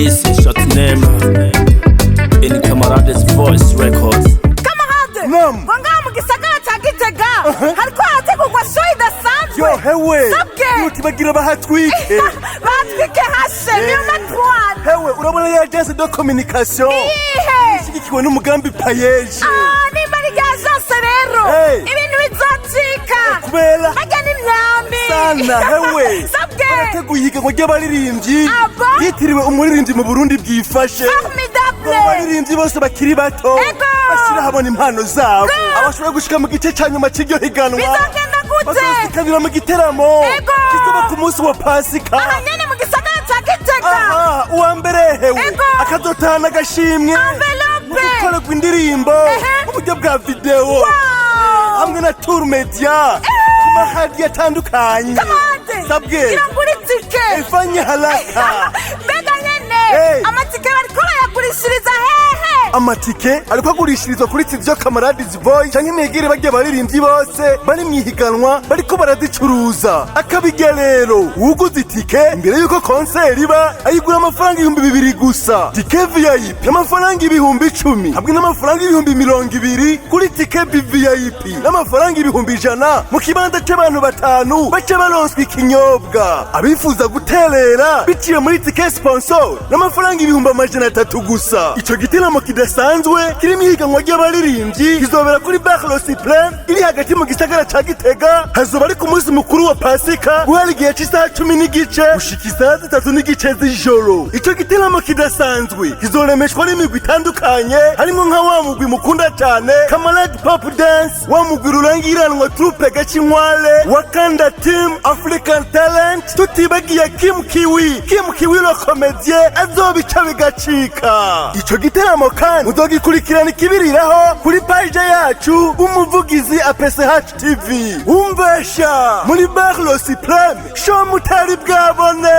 This is short name in Camarades Voice Records. Camarade, Naam. Wanga mugisagara cha Gitega. Hariko hategurwa show idasanzwe. Yo hewe. Sabwe. Utibagira bahatwike. Batwike hashe niyo natwana. Hewe urabona ya agence de communication. Ihe. Ishigikiwe n'umugambi payeje. Ni bari agence rero. Hey. Ibintu bizotika. Kubera. Bajya n'imyambi. Sana hewe. Sabwe. Barateguye ihiganwa ry'abaririmbyi. Abo. Yitiriwe umuririmbyi mu Burundi bwifashe. Formidable. Abaririmbyi bose bakiri bato. Ego. Bashira habona impano zabo. Abashoboye gushika mu gice ca nyuma c'iryo higanwa. Bizogenda gute? Bazosikanira mu giteramo. Ego. Kizoba ku munsi wa Pasika. Aha nyene mu gisagara ca Gitega. Aha, uwa mbere hewe. Ego. Akazotahana agashimwe. Envelope. Gukorerwa indirimbo. Ehe. Mu buryo bwa video. Wow. Hamwe na tour media. Ku mahadi atandukanye. Kamade. Sabwe. Irangura itike. Ifanye haraka. Mbega nyene. Hey. Amatike bariko bayagurishiriza hehe. Amatike ariko agurishirizwa kuri Studio Camarades Voice canke mwegere barya baririmbyi bose bari mwihiganwa bariko baradicuruza. Akabirya rero uguze itike imbere yuko concert iba ayigura amafaranga 2,000 gusa. Tike VIP amafaranga 10,000 hamwe n'amafaranga 20,000 kuri tike VIP n'amafaranga 100,000 mu kibanza c'abantu batanu bace baronswa ikinyobwa. Abifuza guterera biciye muri tike sponsor n'amafaranga 300 gusa. Ico gitaramo kidasanzwe kirimo ihiganwa ry'abaririmbyi kizobera kuri Bar Le Cyprès iri hagati mu gisagara ca Gitega. Hazoba ari ku munsi mukuru wa Pasika guhera igihe c'isaha 10 gushika isaha 3 z'ijoro. Ico gitaramo kidasanzwe kizoremeshwa n'imigwi itandukanye harimo nka wa mugwi mukunda cyane Camarade Pop Dance, wa mugwi rurangiranwa Troupe Gacinkwale, Wakanda Team, African Talent, tutibagiye Kim Kiwi le comédien azobica bigacika. Ico gitaramo kandi muzogikurikirana ikibiriraho kuri page yacu umuvugizi APCH TV. Umvesha muri Bar Le Cyprès show mutari bwabone.